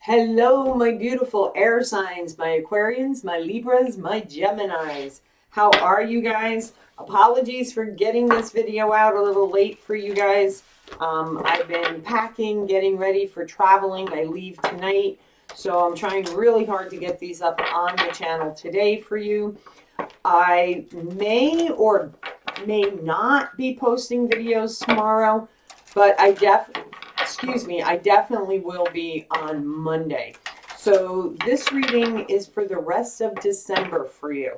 Hello, my beautiful air signs, my Aquarians, my Libras, my Geminis. How are you guys? Apologies for getting this video out a little late for you guys. I've been packing, getting ready for traveling. I leave tonight, so I'm trying really hard to get these up on the channel today for you. I may or may not be posting videos tomorrow, but I definitely will be on Monday. So this reading is for the rest of December for you.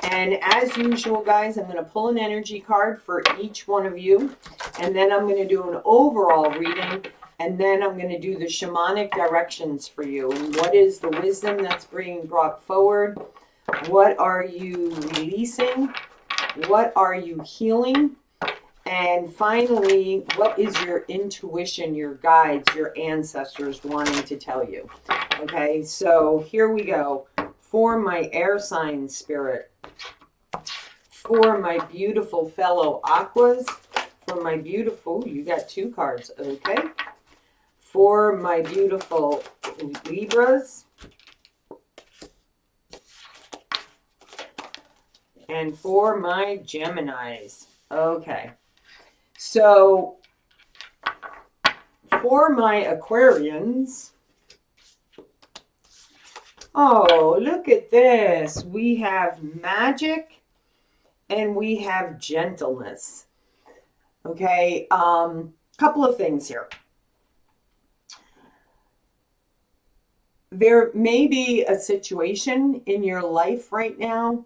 And as usual, guys, I'm going to pull an energy card for each one of you. And then I'm going to do an overall reading. And then I'm going to do the shamanic directions for you. And what is the wisdom that's being brought forward? What are you releasing? What are you healing? And finally, what is your intuition, your guides, your ancestors wanting to tell you? Okay, so here we go. For my air sign spirit, for my beautiful fellow aquas, for my beautiful, you got two cards, okay? For my beautiful Libras, and for my Geminis. Okay. So, for my Aquarians, oh, look at this. We have magic and we have gentleness. Okay, couple of things here. There may be a situation in your life right now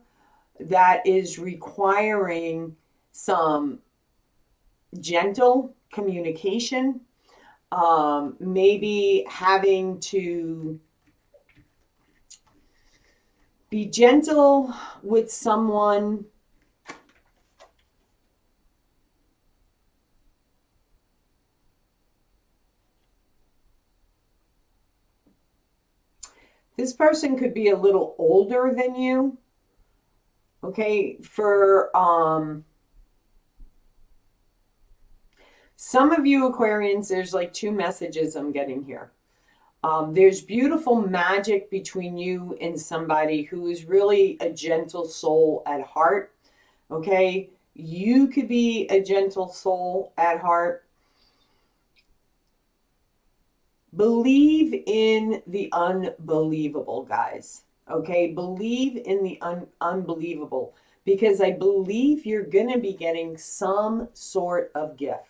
that is requiring some gentle communication, maybe having to be gentle with someone. This person could be a little older than you. Okay, for some of you Aquarians, there's like two messages I'm getting here. There's beautiful magic between you and somebody who is really a gentle soul at heart. Okay, you could be a gentle soul at heart. Believe in the unbelievable, guys. Okay, believe in the unbelievable, because I believe you're going to be getting some sort of gift.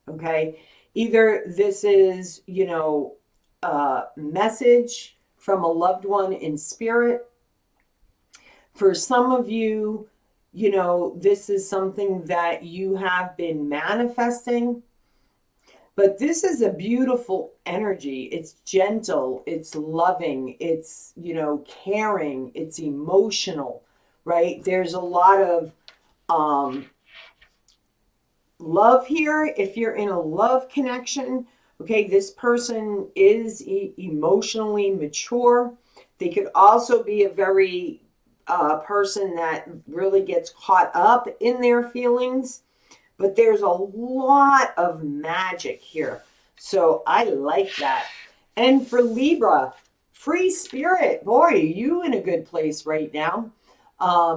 Okay, either this is, a message from a loved one in spirit. For some of you, this is something that you have been manifesting. But this is a beautiful energy. It's gentle, it's loving, it's, caring, it's emotional, right? There's a lot of love here. If you're in a love connection, okay, this person is emotionally mature. They could also be a very person that really gets caught up in their feelings. But there's a lot of magic here. So I like that. And for Libra, free spirit. Boy, you in a good place right now.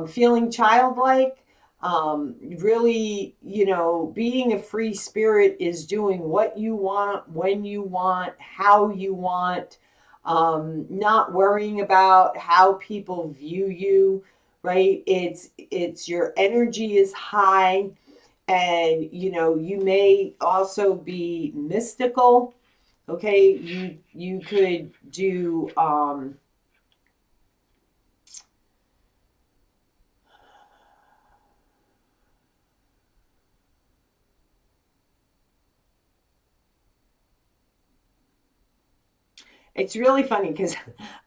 Feeling childlike. Really, being a free spirit is doing what you want, when you want, how you want. Not worrying about how people view you, right? It's your energy is high. And you may also be mystical. Okay, you could do it's really funny because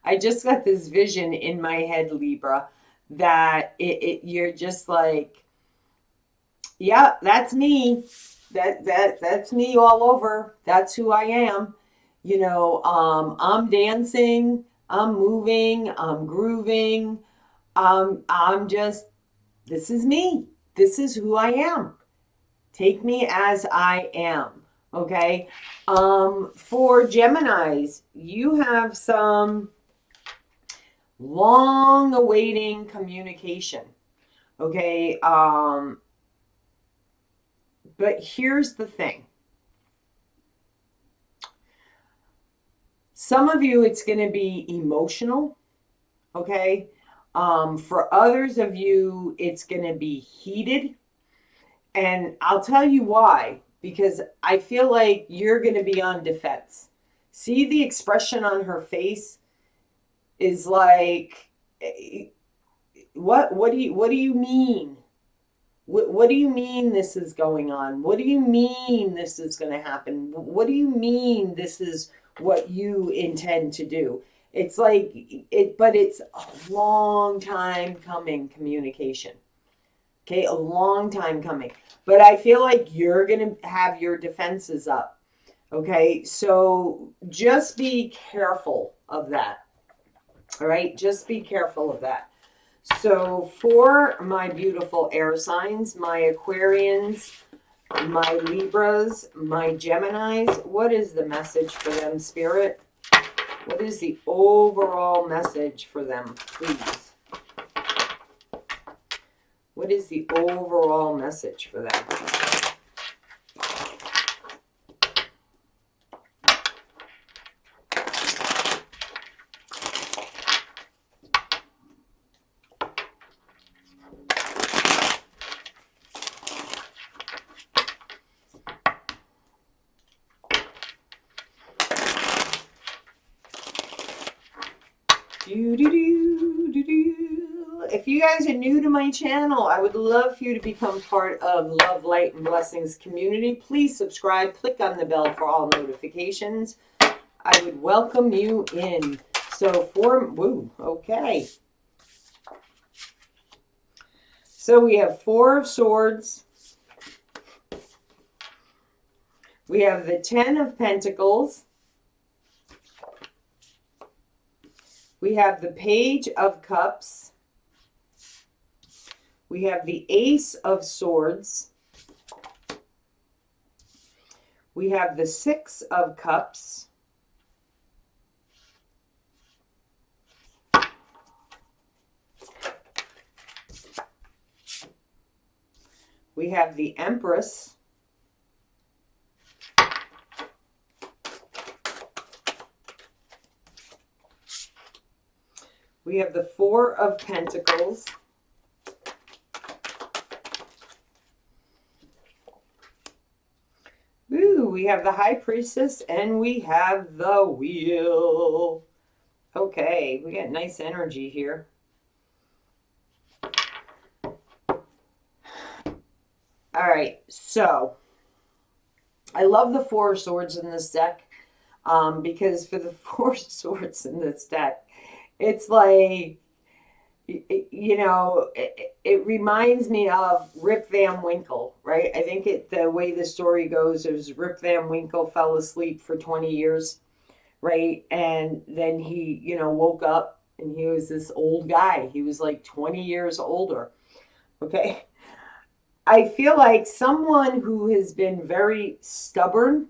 I just got this vision in my head, Libra, that you're just like, yeah, that's me. That's me all over. That's who I am. I'm dancing, I'm moving, I'm grooving. I'm just, this is me. This is who I am. Take me as I am. Okay. For Geminis, you have some long awaiting communication. Okay. But here's the thing. Some of you, it's going to be emotional. Okay. For others of you, it's going to be heated. And I'll tell you why, because I feel like you're going to be on defense. See the expression on her face is like, what do you mean? What do you mean this is going on? What do you mean this is going to happen? What do you mean this is what you intend to do? It's like but it's a long time coming communication. Okay, a long time coming. But I feel like you're going to have your defenses up. Okay, so just be careful of that. All right, just be careful of that. So for my beautiful air signs, my Aquarians, my Libras, my Geminis, what is the message for them, Spirit? What is the overall message for them, please? What is the overall message for them? If you guys are new to my channel, I would love for you to become part of Love, Light, and Blessings community. Please subscribe. Click on the bell for all notifications. I would welcome you in. So okay. So we have 4 of Swords. We have the 10 of Pentacles. We have the Page of Cups. We have the Ace of Swords. We have the 6 of Cups. We have the Empress. We have the 4 of Pentacles. Ooh, we have the High Priestess and we have the Wheel. Okay, we got nice energy here. All right, so I love the 4 of Swords in this deck because for the 4 of Swords in this deck, it's like, you know, it reminds me of Rip Van Winkle, right? I think the way the story goes is Rip Van Winkle fell asleep for 20 years, right? And then he, you know, woke up and he was this old guy. He was like 20 years older, okay? I feel like someone who has been very stubborn,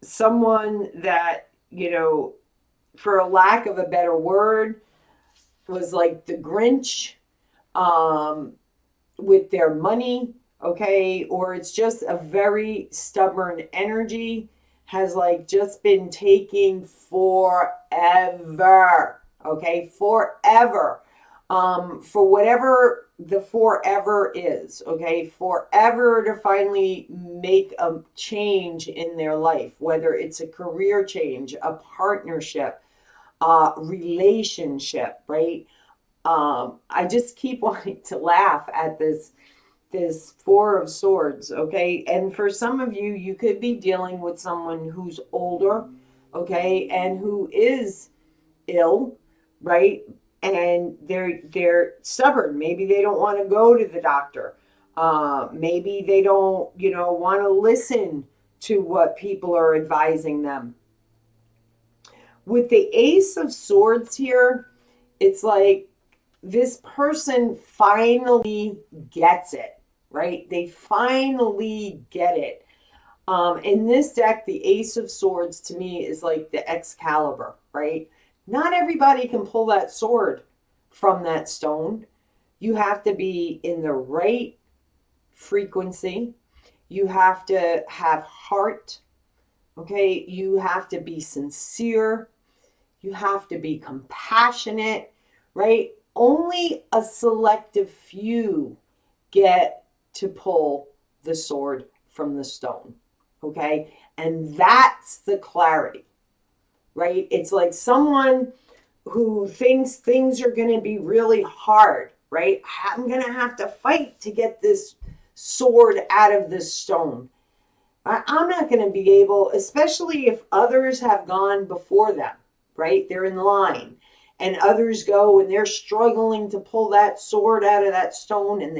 someone that, you know, for a lack of a better word, was like the Grinch with their money, okay? Or it's just a very stubborn energy, has like just been taking forever, okay? Forever. For whatever the forever is, okay? Forever to finally make a change in their life, whether it's a career change, a partnership, relationship, right? I just keep wanting to laugh at this 4 of Swords, okay? And for some of you, you could be dealing with someone who's older, okay, and who is ill, right? And they're stubborn. Maybe they don't want to go to the doctor. Maybe they don't, you know, want to listen to what people are advising them. With the Ace of Swords here, it's like this person finally gets it. right? They finally get it. In this deck, the Ace of Swords to me is like the Excalibur, right? Not everybody can pull that sword from that stone. You have to be in the right frequency. You have to have heart, okay? You have to be sincere. You have to be compassionate, right? Only a selective few get to pull the sword from the stone, okay? And that's the clarity, right? It's like someone who thinks things are going to be really hard, right? I'm going to have to fight to get this sword out of this stone. I'm not going to be able, especially if others have gone before them, right? They're in line. And others go and they're struggling to pull that sword out of that stone and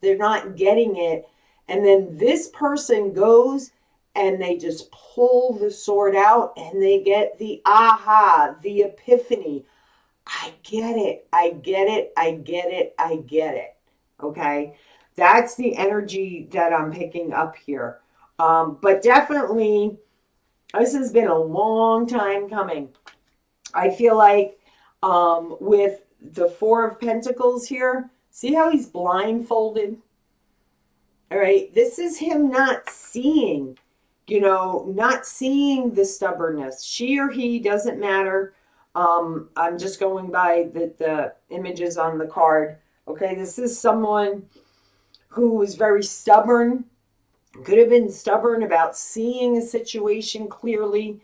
they're not getting it. And then this person goes and they just pull the sword out and they get the aha, the epiphany. I get it. I get it. I get it. I get it. Okay. That's the energy that I'm picking up here. But definitely, this has been a long time coming. I feel like with the Four of Pentacles here, see how he's blindfolded? All right. This is him not seeing, not seeing the stubbornness. She or he doesn't matter. I'm just going by the images on the card. Okay. This is someone who was very stubborn. Could have been stubborn about seeing a situation clearly,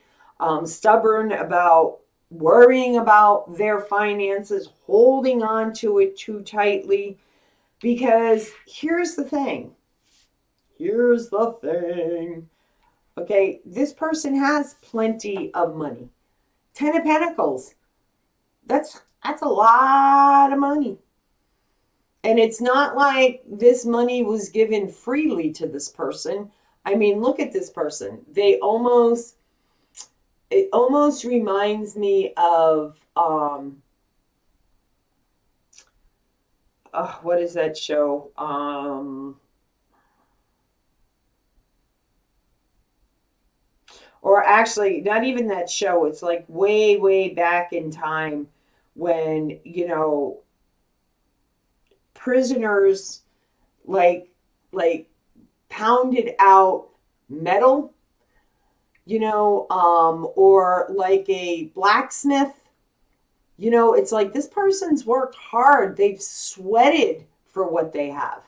stubborn about worrying about their finances, holding on to it too tightly. Because here's the thing. Here's the thing. Okay, this person has plenty of money. Ten of Pentacles. That's a lot of money. And it's not like this money was given freely to this person. I mean, look at this person. It almost reminds me of what is that show? Or actually, not even that show. It's like way, way back in time when, prisoners like pounded out metal, or like a blacksmith. It's like this person's worked hard. They've sweated for what they have.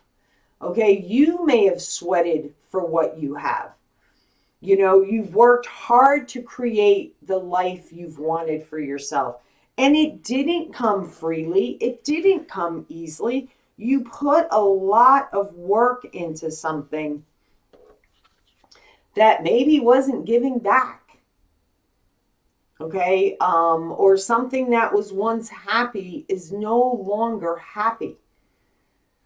Okay, you may have sweated for what you have. You've worked hard to create the life you've wanted for yourself. And it didn't come freely. It didn't come easily. You put a lot of work into something that maybe wasn't giving back. Okay? Or something that was once happy is no longer happy.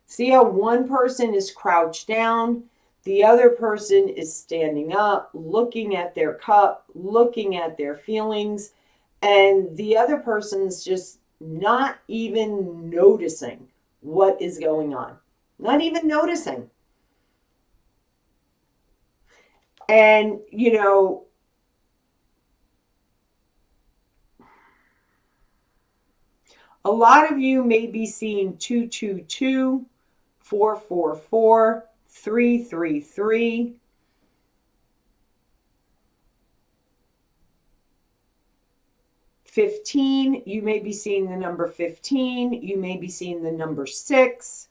See how one person is crouched down, the other person is standing up, looking at their cup, looking at their feelings, and the other person's just not even noticing what is going on. Not even noticing. And, a lot of you may be seeing 222, 444, 333. 15, you may be seeing the number 15. You may be seeing the number 6.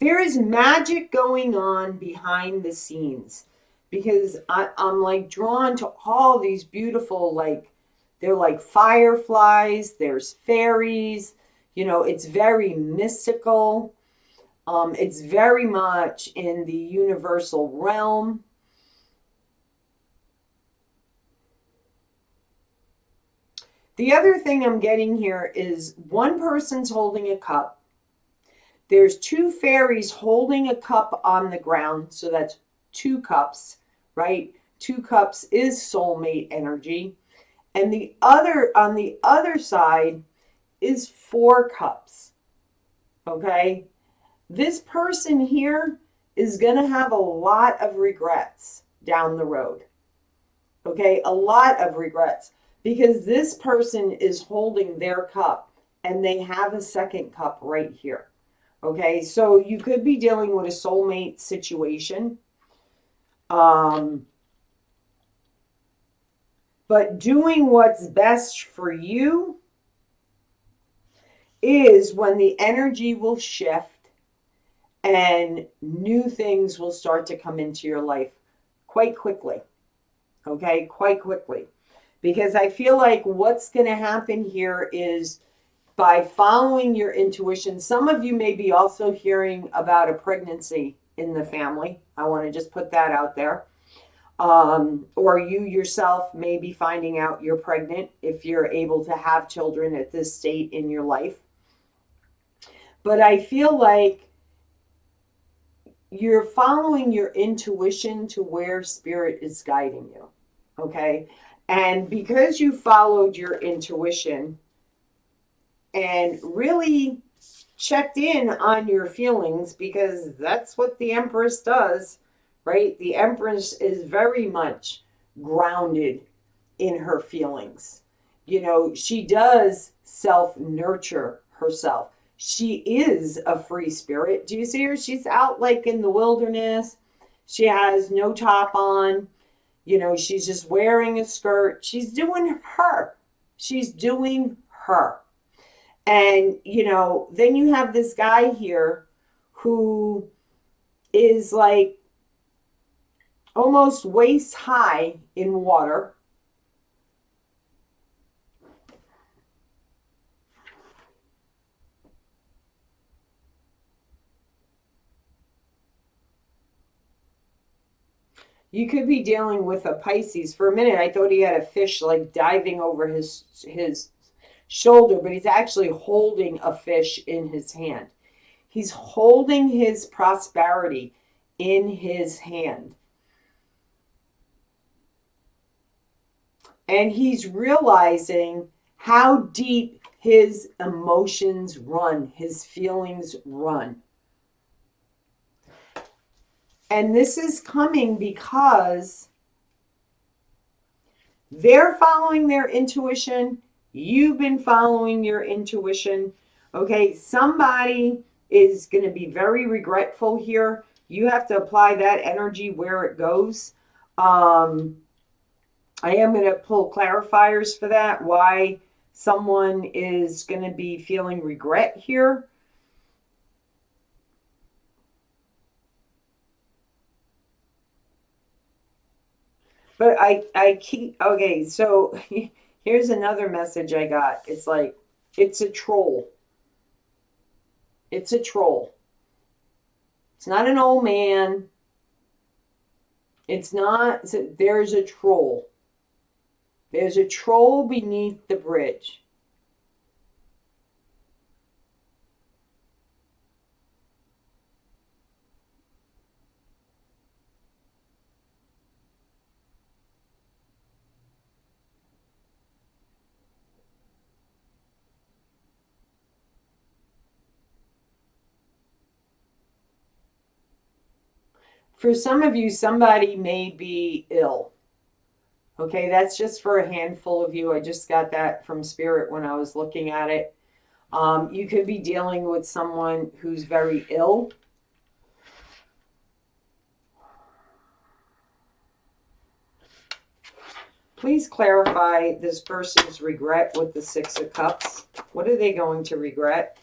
There is magic going on behind the scenes because I'm like drawn to all these beautiful, they're like fireflies, there's fairies, it's very mystical. It's very much in the universal realm. The other thing I'm getting here is one person's holding a cup. There's two fairies holding a cup on the ground. So that's two cups, right? Two cups is soulmate energy. And the other, on the other side, is four cups. Okay? This person here is going to have a lot of regrets down the road. Okay? A lot of regrets because this person is holding their cup and they have a second cup right here. Okay? So you could be dealing with a soulmate situation. But doing what's best for you is when the energy will shift and new things will start to come into your life quite quickly. Okay, quite quickly. Because I feel like what's going to happen here is by following your intuition, some of you may be also hearing about a pregnancy in the family. I want to just put that out there. Or you yourself may be finding out you're pregnant if you're able to have children at this state in your life. But I feel like you're following your intuition to where spirit is guiding you. Okay? And because you followed your intuition and really checked in on your feelings, because that's what the Empress does, right? The Empress is very much grounded in her feelings. You know, she does self-nurture herself. She is a free spirit. Do you see her? She's out like in the wilderness. She has no top on. You know, she's just wearing a skirt. She's doing her. She's doing her. And, you know, then you have this guy here who is like almost waist high in water. You could be dealing with a Pisces. For a minute, I thought he had a fish like diving over his shoulder, but he's actually holding a fish in his hand. He's holding his prosperity in his hand. And he's realizing how deep his emotions run, his feelings run. And this is coming because they're following their intuition. You've been following your intuition. Okay, somebody is going to be very regretful here. You have to apply that energy where it goes. I am going to pull clarifiers for that, why someone is going to be feeling regret here. But I keep, okay, so here's another message I got. It's like, it's a troll. It's a troll. It's not an old man. It's not, there's a troll. There's a troll beneath the bridge. For some of you, somebody may be ill. Okay, that's just for a handful of you. I just got that from Spirit when I was looking at it. You could be dealing with someone who's very ill. Please clarify this person's regret with the Six of Cups. What are they going to regret?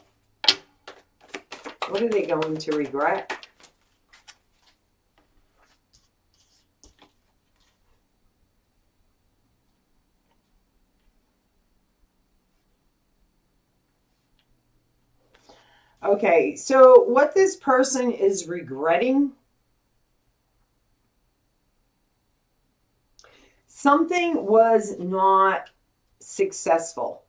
What are they going to regret? Okay, so what this person is regretting, something was not successful.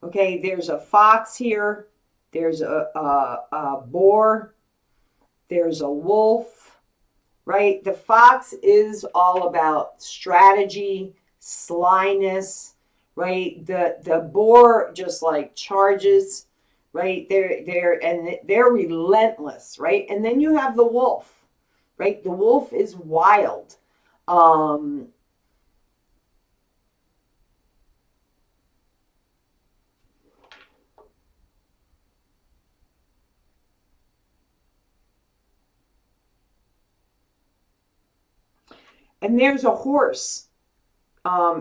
Okay, there's a fox here. there's a boar, there's a wolf, right? The fox is all about strategy, slyness, right? The boar just like charges, right? They're relentless, right? And then you have the wolf, right? The wolf is wild. Um, and there's a horse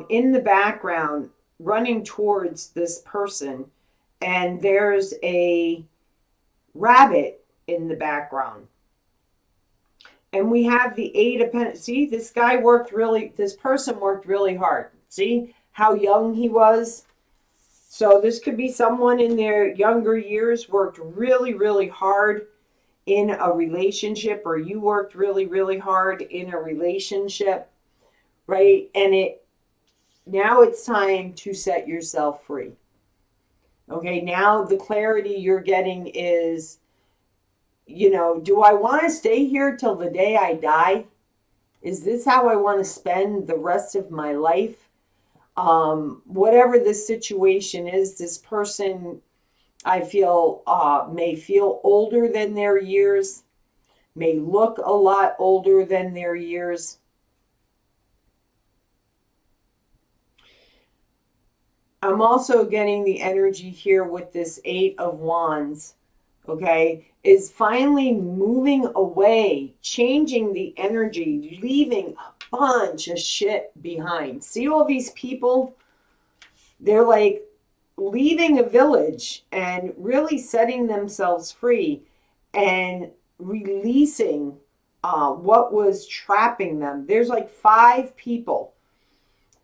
in the background running towards this person, and there's a rabbit in the background. And we have the Eight of Pentacles. See, this person worked really hard. See how young he was? So this could be someone in their younger years worked really, really hard in a relationship, or you worked really, really hard in a relationship, right? And now it's time to set yourself free. Okay, now the clarity you're getting is, do I want to stay here till the day I die? Is this how I want to spend the rest of my life? Whatever the situation is, this person, I feel, may feel older than their years, may look a lot older than their years. I'm also getting the energy here with this Eight of Wands, okay, is finally moving away, changing the energy, leaving a bunch of shit behind. See all these people? They're like leaving a village and really setting themselves free and releasing what was trapping them. There's like 5 people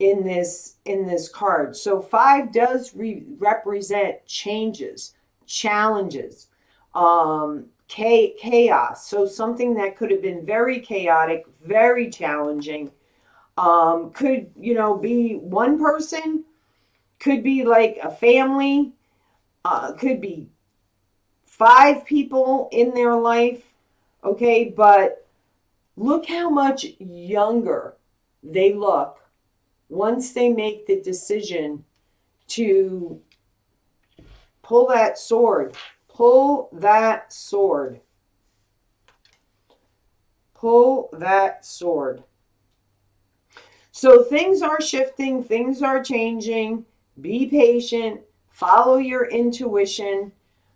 in this card. So 5 does represent changes, challenges, chaos. So something that could have been very chaotic, very challenging, could be one person, could be like a family, could be 5 people in their life. Okay, but look how much younger they look once they make the decision to pull that sword. Pull that sword. Pull that sword. So things are shifting, things are changing. Be patient, follow your intuition,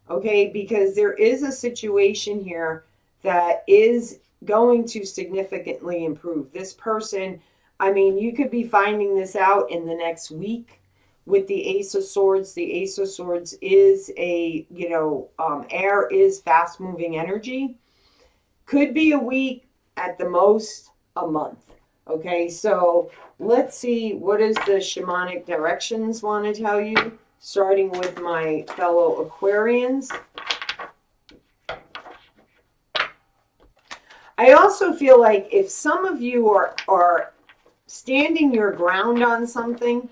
okay? Because there is a situation here that is going to significantly improve. This person, I mean, you could be finding this out in the next week with the Ace of Swords. The Ace of Swords is air is fast moving energy. Could be a week, at the most a month. Okay, so let's see, what does the shamanic directions want to tell you? Starting with my fellow Aquarians. I also feel like if some of you are standing your ground on something,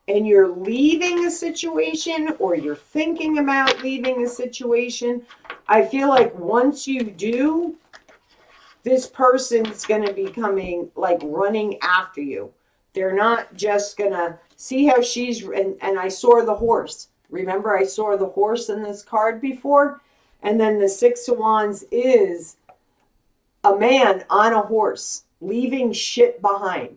and you're leaving a situation, or you're thinking about leaving a situation, I feel like once you do, this person's going to be coming, like running after you. They're not just going to see how she's, and I saw the horse. Remember, I saw the horse in this card before? And then the Six of Wands is a man on a horse, leaving shit behind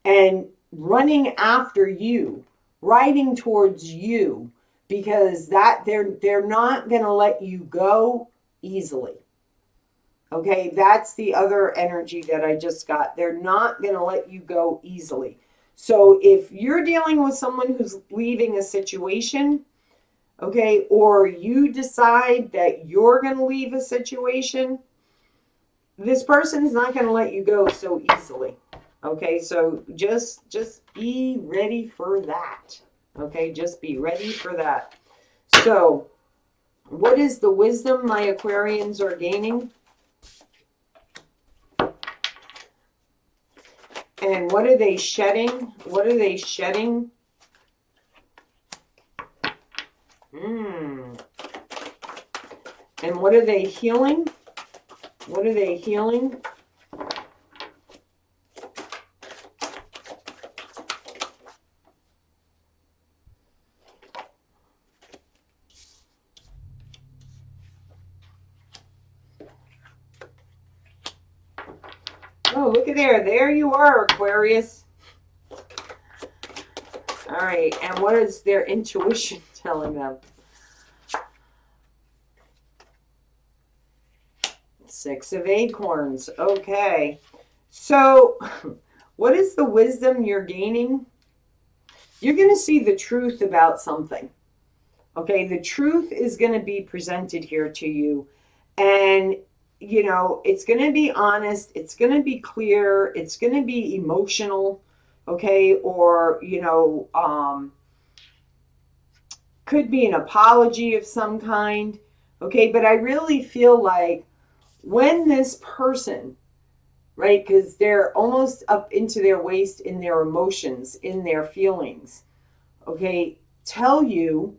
and running after you, riding towards you, because that they're not going to let you go easily. Okay, that's the other energy that I just got. They're not going to let you go easily. So if you're dealing with someone who's leaving a situation, okay, or you decide that you're going to leave a situation, this person's not going to let you go so easily. Okay, so just be ready for that. Okay, just be ready for that. So, what is the wisdom my Aquarians are gaining? And what are they shedding? What are they shedding? And what are they healing? What are they healing? Oh, look at there. There you are, Aquarius. All right. And what is their intuition telling them? 6 of acorns. Okay. So what is the wisdom you're gaining? You're going to see the truth about something. Okay. The truth is going to be presented here to you. And, you know, it's going to be honest. It's going to be clear. It's going to be emotional. Okay. Or, you know, could be an apology of some kind. Okay. But I really feel like when this person, right, because they're almost up into their waist in their emotions, in their feelings, okay, tell you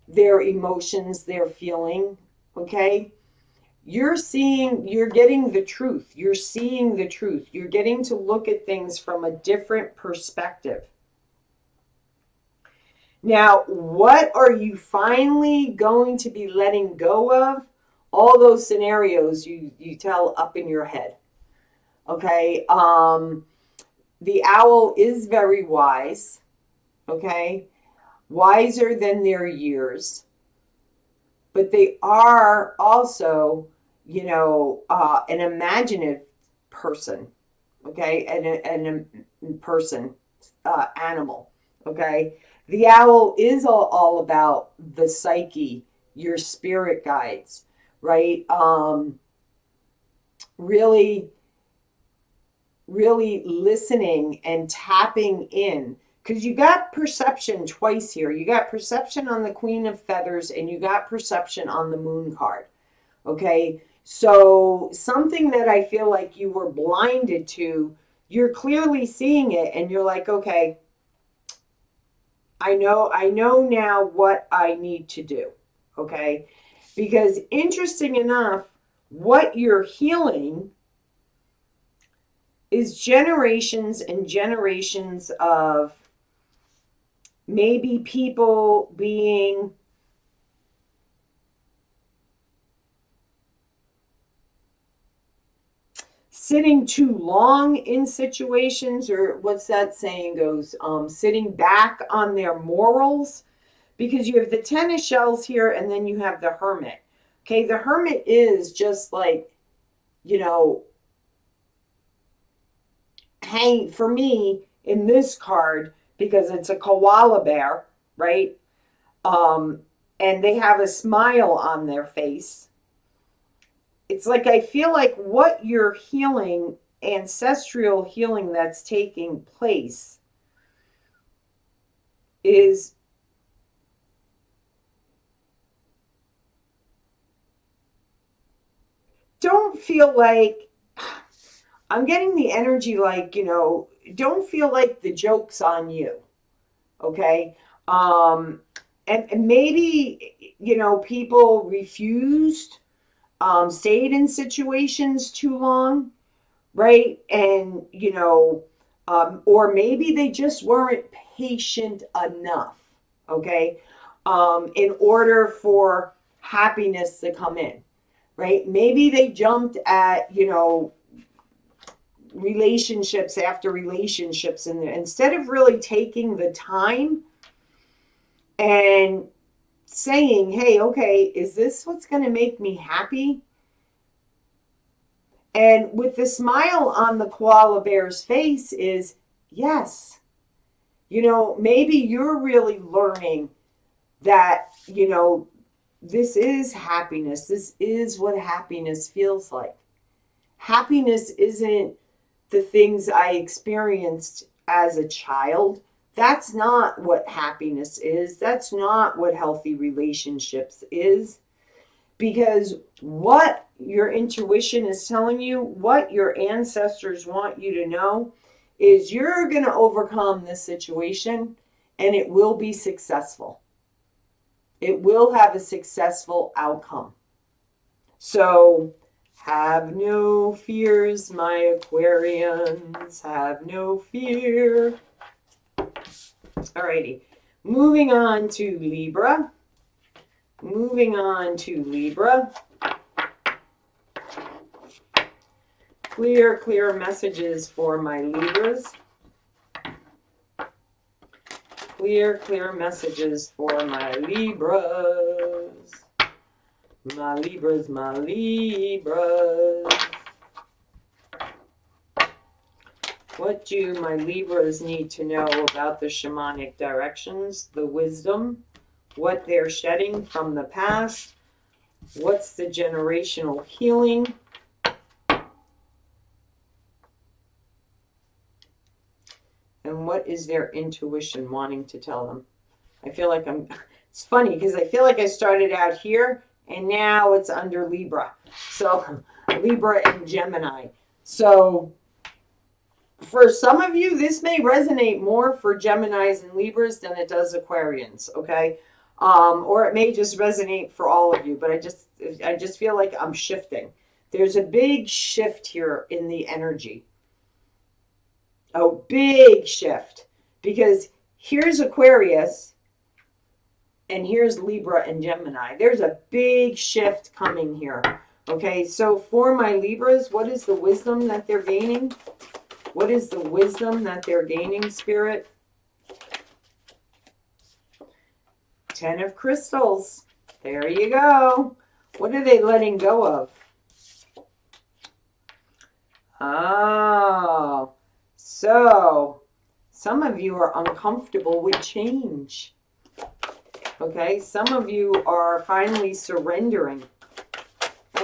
their emotions, their feeling, okay, you're getting the truth. You're seeing the truth. You're getting to look at things from a different perspective. Now, what are you finally going to be letting go of? All those scenarios you tell up in your head. Okay. The owl is very wise. Okay. Wiser than their years. But they are also, you know, an imaginative person. Okay. And a person, animal. Okay. The owl is all about the psyche, your spirit guides, right? Really listening and tapping in, because you got perception twice here. You got perception on the Queen of Feathers and you got perception on the Moon card. Okay, so something that I feel like you were blinded to, you're clearly seeing it and you're like, okay, I know now what I need to do. Okay, because interesting enough, what you're healing is generations and generations of maybe people being sitting too long in situations, or what's that saying goes, sitting back on their morals, because you have the 10 of shells here and then you have the Hermit. Okay, the Hermit is just like, you know, hang for me in this card, because it's a koala bear, right? And they have a smile on their face. It's like I feel like what you're healing, ancestral healing that's taking place, is don't feel like, I'm getting the energy like, you know, don't feel like the joke's on you. Okay. And maybe, you know, people refused, stayed in situations too long, right? And, you know, or maybe they just weren't patient enough, okay, in order for happiness to come in, right? Maybe they jumped at, you know, relationships after relationships, and instead of really taking the time and saying, hey, okay, is this what's going to make me happy? And with the smile on the koala bear's face is yes. You know, maybe you're really learning that, you know, this is happiness. This is what happiness feels like. Happiness isn't the things I experienced as a child. That's not what happiness is. That's not what healthy relationships is. Because what your intuition is telling you, what your ancestors want you to know, is you're going to overcome this situation and it will be successful. It will have a successful outcome. So have no fears, my Aquarians. Have no fear. Alrighty. Moving on to Libra. Moving on to Libra. Clear messages for my Libras. Clear messages for my Libras. My Libras, my Libras. What do my Libras need to know about the shamanic directions, the wisdom, what they're shedding from the past, what's the generational healing, and what is their intuition wanting to tell them? I feel like it's funny because I feel like I started out here and now it's under Libra. So Libra and Gemini. So for some of you, this may resonate more for Geminis and Libras than it does Aquarians, okay? Or it may just resonate for all of you, but I just feel like I'm shifting. There's a big shift here in the energy. A big shift. Because here's Aquarius and here's Libra and Gemini. There's a big shift coming here. Okay, so for my Libras, what is the wisdom that they're gaining? What is the wisdom that they're gaining, Spirit? 10 of Crystals. There you go. What are they letting go of? Oh, so some of you are uncomfortable with change. Okay, some of you are finally surrendering.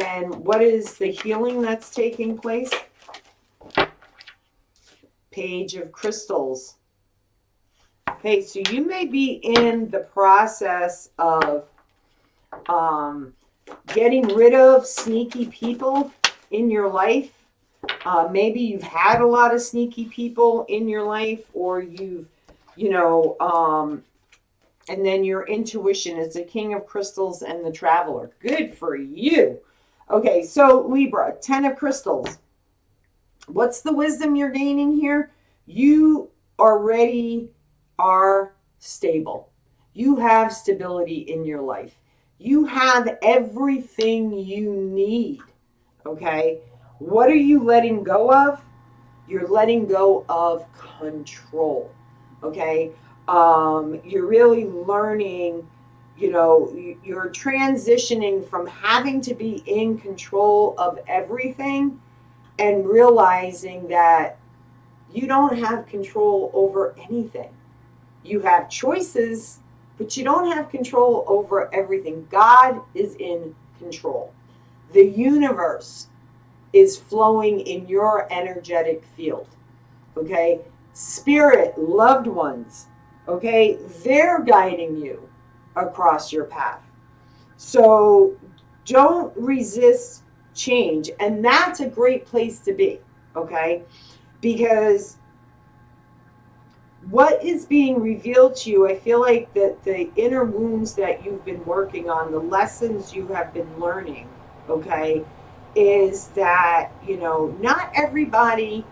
And what is the healing that's taking place? Page of Crystals. Okay, so you may be in the process of getting rid of sneaky people in your life. Maybe you've had a lot of sneaky people in your life, or and then your intuition is the King of Crystals and the Traveler. Good for you. Okay, so Libra, 10 of Crystals. What's the wisdom you're gaining here? You already are stable. You have stability in your life. You have everything you need. Okay? What are you letting go of? You're letting go of control. Okay? You're really learning, you're transitioning from having to be in control of everything and realizing that you don't have control over anything. You have choices, but you don't have control over everything. God is in control. The universe is flowing in your energetic field. Okay? Spirit, loved ones, okay? They're guiding you across your path. So don't resist change. And that's a great place to be, okay? Because what is being revealed to you, I feel like that the inner wounds that you've been working on, the lessons you have been learning, okay, is that, not everybody,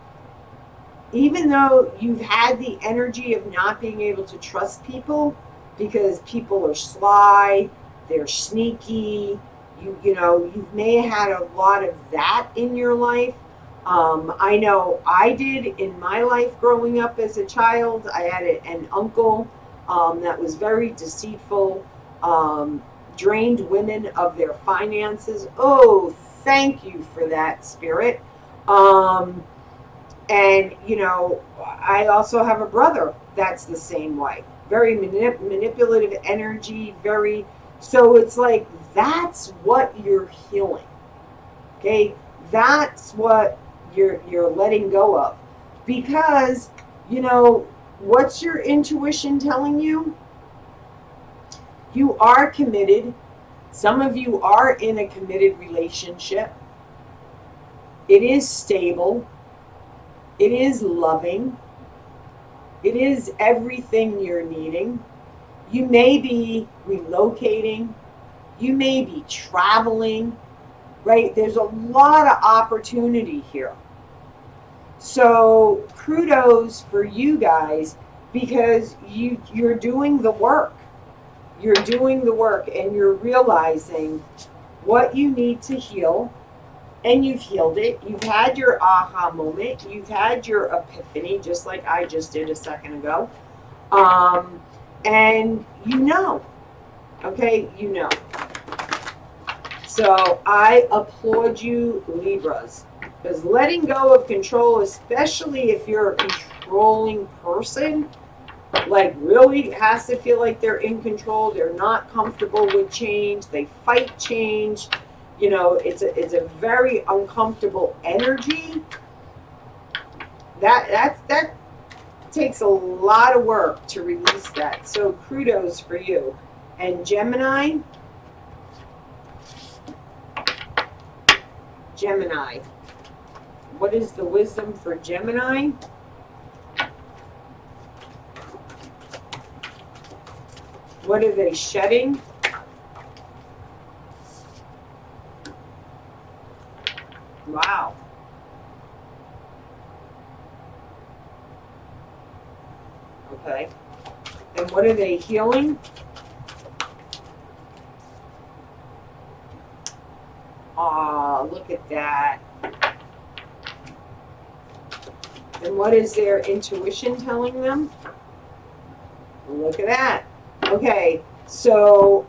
even though you've had the energy of not being able to trust people because people are sly, they're sneaky, you may have had a lot of that in your life. I know I did in my life growing up as a child. I had an uncle that was very deceitful, drained women of their finances. Oh, thank you for that, Spirit. And, I also have a brother that's the same way. Very manipulative energy, so it's like that's what you're healing. Okay? That's what you're letting go of. Because, what's your intuition telling you? You are committed. Some of you are in a committed relationship. It is stable. It is loving. It is everything you're needing. You may be relocating. You may be traveling, right? There's a lot of opportunity here. So kudos for you guys, because you're doing the work. You're doing the work and you're realizing what you need to heal, and you've healed it. You've had your aha moment. You've had your epiphany, just like I just did a second ago. And you know, okay, you know. So I applaud you, Libras, because letting go of control, especially if you're a controlling person, like really has to feel like they're in control. They're not comfortable with change. They fight change. You know, it's a very uncomfortable energy. That takes a lot of work to release that. So kudos for you. And Gemini, what is the wisdom for Gemini? What are they shedding? Wow. Okay. And what are they healing? Ah, look at that. And what is their intuition telling them? Look at that. Okay, so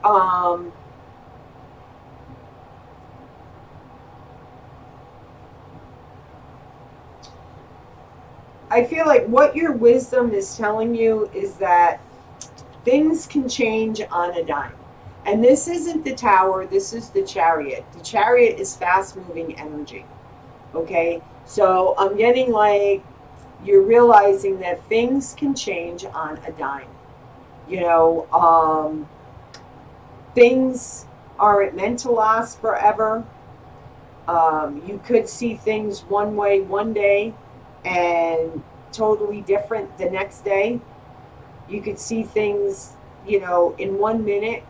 I feel like what your wisdom is telling you is that things can change on a dime. And this isn't the Tower, this is the Chariot. The Chariot is fast-moving energy. Okay, so I'm getting like you're realizing that things can change on a dime. You know, things aren't meant to last forever. You could see things one way one day and totally different the next day. You could see things, you know, in 1 minute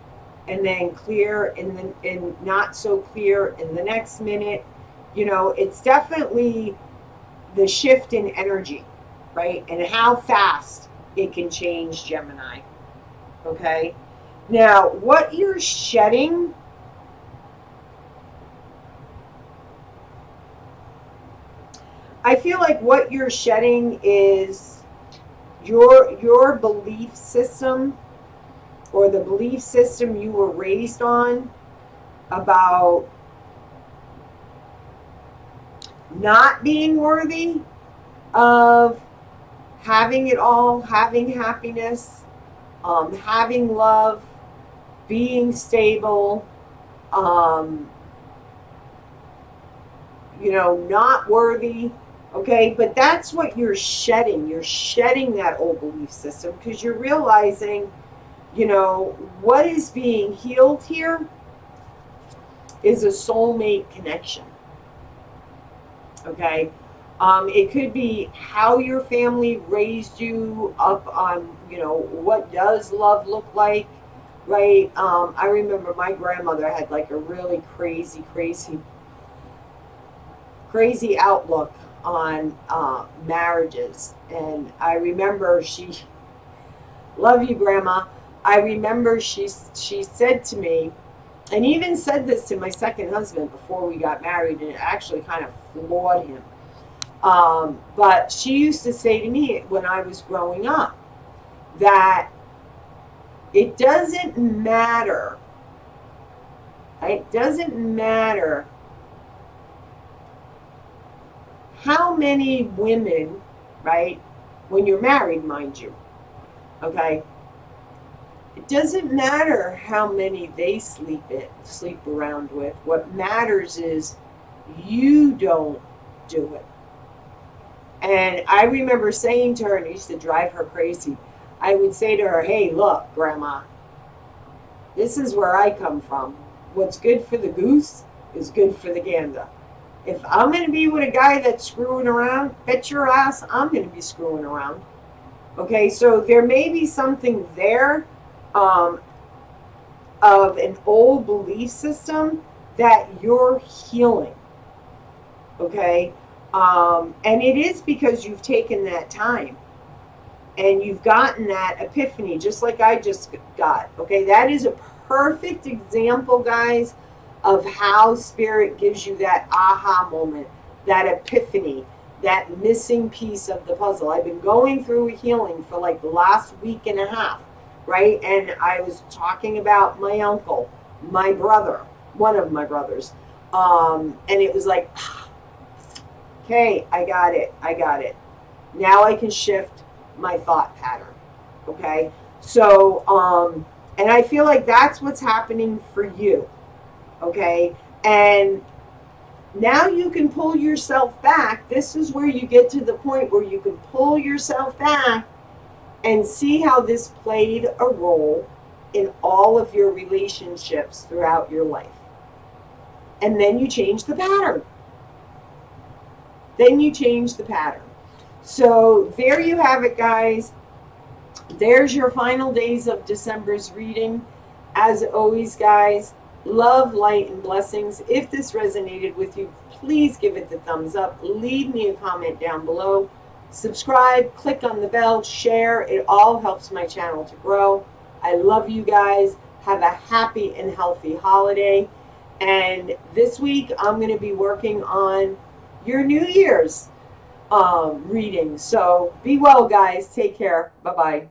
and then clear and not so clear in the next minute. You know, it's definitely the shift in energy, right? And how fast it can change, Gemini. Okay? Now, what you're shedding, I feel like what you're shedding is your belief system, or the belief system you were raised on about not being worthy of having it all, having happiness, having love, being stable, you know, not worthy. Okay, but that's what you're shedding. You're shedding that old belief system because you're realizing, you know, what is being healed here is a soulmate connection. Okay, it could be how your family raised you up on, you know, what does love look like, right? I remember my grandmother had like a really crazy outlook on marriages. And I remember love you, Grandma. I remember she said to me, and even said this to my second husband before we got married, and it actually kind of floored him. But she used to say to me when I was growing up that it doesn't matter. It doesn't matter how many women, right, when you're married, mind you, okay, it doesn't matter how many they sleep around with. What matters is you don't do it. And I remember saying to her, and it used to drive her crazy, I would say to her, hey, look, Grandma, this is where I come from. what's good for the goose is good for the gander. If I'm going to be with a guy that's screwing around, bet your ass I'm going to be screwing around. Okay, so there may be something there um, of an old belief system that you're healing. Okay, and it is because you've taken that time and you've gotten that epiphany, just like I just got. Okay, that is a perfect example, guys, of how spirit gives you that aha moment, that epiphany, that missing piece of the puzzle. I've been going through a healing for like the last week and a half, right? And I was talking about my uncle, my brother, one of my brothers, and it was like, okay, I got it, I got it. Now I can shift my thought pattern. Okay, so and I feel like that's what's happening for you. Okay, and now you can pull yourself back. This is where you get to the point where you can pull yourself back and see how this played a role in all of your relationships throughout your life. And then you change the pattern. Then you change the pattern. So there you have it, guys. There's your final days of December's reading. As always, guys, love, light, and blessings. If this resonated with you, please give it the thumbs up. Leave me a comment down below. Subscribe, click on the bell, share. It all helps my channel to grow. I love you guys. Have a happy and healthy holiday. And this week, I'm going to be working on your New Year's reading. So be well, guys. Take care. Bye-bye.